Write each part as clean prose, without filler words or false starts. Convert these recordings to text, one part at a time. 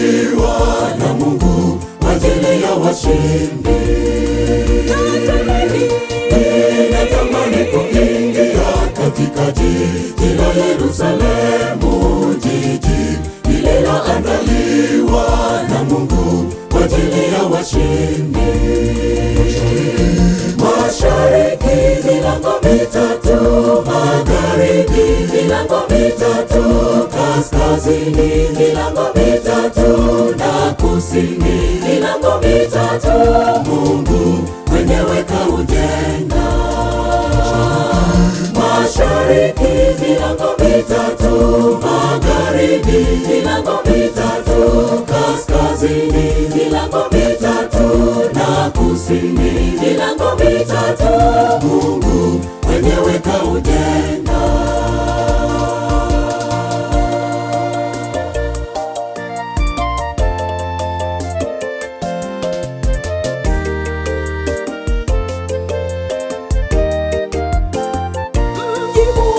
andaliwa na Mungu kwa ajili ya washindi. Ninatamani kuingia katika jiji la Yerusalemu, jiji lililoandaliwa na Mungu kwa ajili ya washindi. Mashariki milango mitatu, magharibi milango mitatu, kaskazini milango mitatu, na kusini milango mitatu, Mungu mwenyewe kaujenga. Mashariki milango mitatu, magharibi milango mitatu, kaskazini milango mitatu, na kusini milango mitatu, Mungu mwenyewe kaujenga.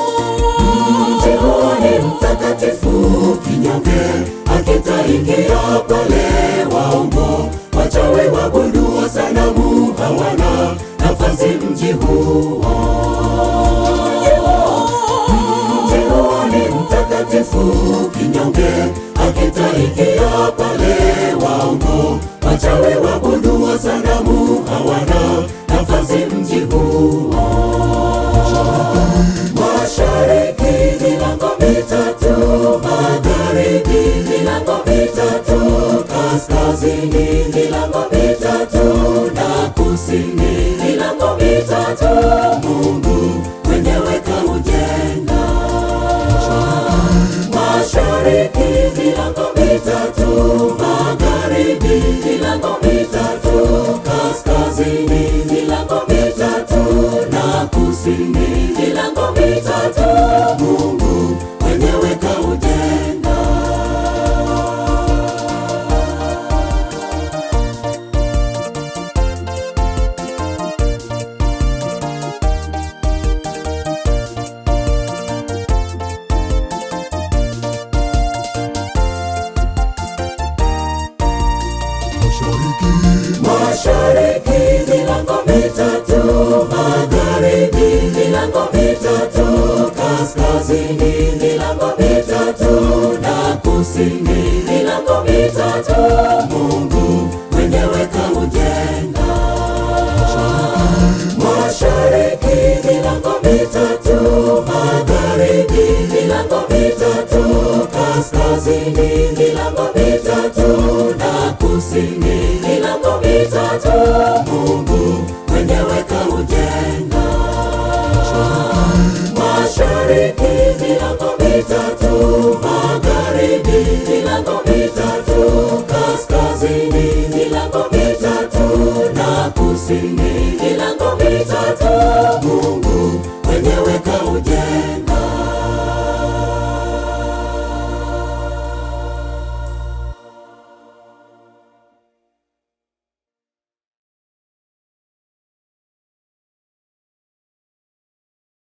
Mji huo ni mtakatifu, kinyonge hakitaingia pale. Waongo, wachawi, waabudu sanamu hawana nafasi mji huo. Mji huo ni mtakatifu, kinyonge hakitaingia pale. Waongo, wachawi, waabudu sanamu hawana nafasi mji huo. Mashariki milango mitatu, magharibi milango mitatu, kaskazini milango mitatu, na kusini milango mitatu, Mungu mwenyewe kaujenga. Mashariki milango mitatu, magharibi milango mitatu, kaskazini milango mitatu, na kusini milango mitatu, Mungu mwenyewe kaujenga. Mashariki milango mitatu, magharibi milango mitatu, kaskazini milango mitatu, na kusini milango mitatu, Mungu mwenyewe kaujenga. Mashariki milango mitatu, magharibi milango mitatu, kaskazini milango mitatu, na kusini